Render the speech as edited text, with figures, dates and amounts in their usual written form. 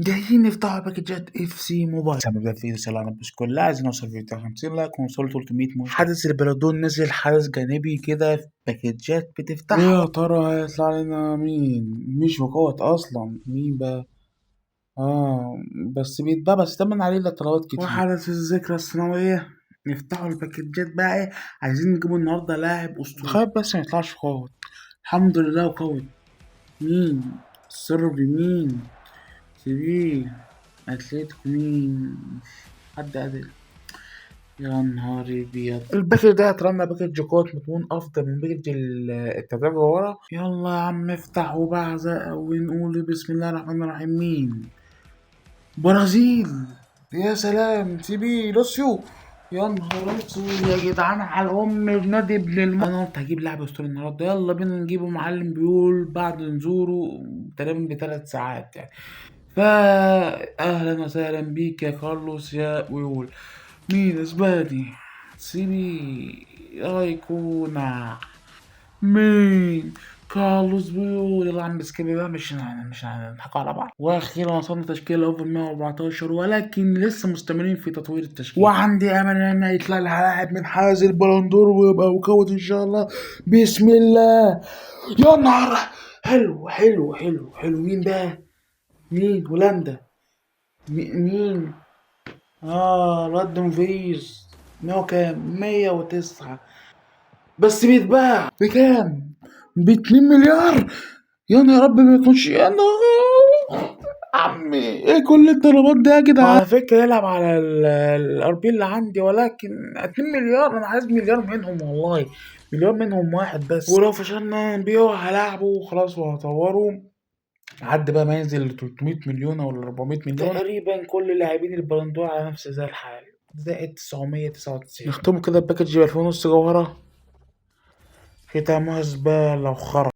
جايين نفتحوا باكجات اف سي موبايل. هنبدأ في رسالة على بس كلها عايزين نوصل فيديو 50 لايك ونوصل 300 مشاهدة. حدث البلدون نزل حدث جانبي كده في باكجات بتفتح. ايه يا ترى هيطلع لنا مين؟ مش مقوت اصلا، مين بقى؟ بس بيتباع، بس تمن عليه طلبات كتير. وحدث الذكرى السنوية نفتحوا الباكجات بقى. ايه عايزين نجيبوا النهارده لاعب اسطوري. خايف بس ما يطلعش قوي. الحمد لله قوي. مين؟ السربي مين؟ سيبيه. اتلتيكو مين؟ حد قادر. يا نهار ابيض، الباكج ده هترمى باكج جوكوت مضمون افضل من باكج التدريب ورا. يلا يا عم افتح وبعزق ونقول بسم الله الرحمن الرحيم. مين؟ برازيل. يا سلام، سيبيه لوسيو. يا نهار اسود يا جدعان على ام نادي ابن انا قلت هجيب لاعب اسطوري النهارده. يلا بينا نجيبه. معلم بيقول بعد نزوره تقريبا ب3 ساعات يعني. فا اهلا وسهلا بيك يا كارلوس يا ويقول. مين اسباني؟ سيبي ايقونة. مين؟ كارلوس بيقول. يلا يا عم سكيبي بقى، مش هنضحكوا على بعض. واخيرا وصلنا تشكيله اوفر 114، ولكن لسه مستمرين في تطوير التشكيل. وعندي امل ان يطلع لي لاعب من حاز البلندور ويبقى مكوت ان شاء الله. بسم الله. يا نهار، حلو حلو حلو حلو. مين ده؟ مين؟ هولندا. مين؟ الواد دومفريز. 100 كام؟ 109. بس بيتباع بكام؟ ب2 مليار. يا نهار رب ما يكونش. يا نهار عمي، ايه كل الطلبات دي يا جدعان؟ على فكرة يلعب على الار بي اللي عندي، ولكن 2 مليار انا عايز مليار منهم والله. مليار منهم واحد بس، ولو فشلنا نبيعه هلاعبه وخلاص وهطوره لحد بقى ما ينزل 300 مليون او 400 مليون. تقريبا كل لاعبين البلندور على نفس زي الحال، زائد 999. نختم كده الباكج ب 2000 ونص جوهرة. ختامها زبالة وخرا.